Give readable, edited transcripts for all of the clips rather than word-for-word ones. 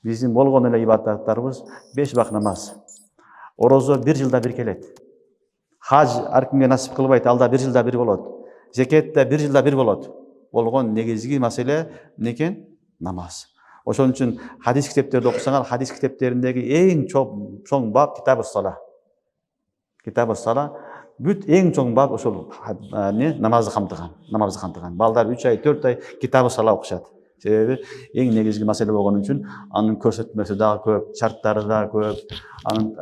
Биздин болгон эле ибадаттарыбыз 5 вак намаз. Орозо 1 жылда 1 келет. Хаж ар кимге насип кылбайт, алда 1 жылда 1 болот. Зекет да 1 жылда 1 болот. Болгон негизги маселе эмне экен? Намаз. Ошон үчүн хадис китептерди окусаңар, хадис китептериндеги эң чоң баб китабы сала. Китабы сала бүт эң чоң баб ошол намазды камтыган. Балдар 3 ай, 4 ай китабы сала окушат. Себеби эң негизги маселе болгон үчүн анын көрсөтмөсү дагы көп, шарттары дагы көп, анын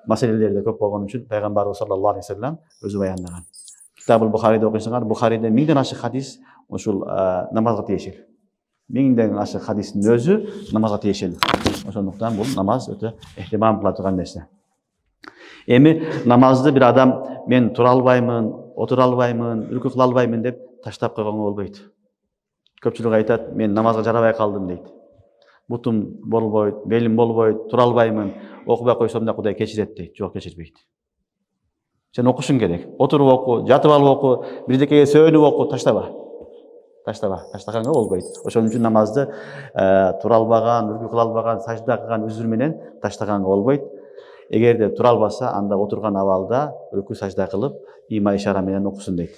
маселелери да көп болгон үчүн пайгамбарыбыз саллаллаху алейхи вассалам өзү баяндаган. Китабул Бухариде окуйсаңар, Бухариде 1000ден ашык хадис ушул намазга тиешел. 1000ден ашык хадистин өзү намазга тиешел. Ошондуктан бул намаз өтө эхтимам кыла турган нерсе. Эми намазды бир адам мен тура албаймын, отура албаймын, үркү кыла албаймын деп таштап койгонго болбойт. Көпчүлүк айтат, мен намазга жарабай калдым дейт. Бутум болбойт, белим болбойт, тура албаймын, окубай койсом да Кудай кечирет дейт. Жок, кечирбейт. Сен окушуң керек. Отуруп оку, жатып алып оку, бирдекеге сөөнүп оку, таштаба. Таштаганга болбойт. Ошон үчүн намазды тура албаган, үркү кыла албаган, сажда кылган үзүр менен таштаганга болбойт. Эгерде тура албаса, анда отурган абалда үркү сажда кылып, има ишара менен окусун дейт.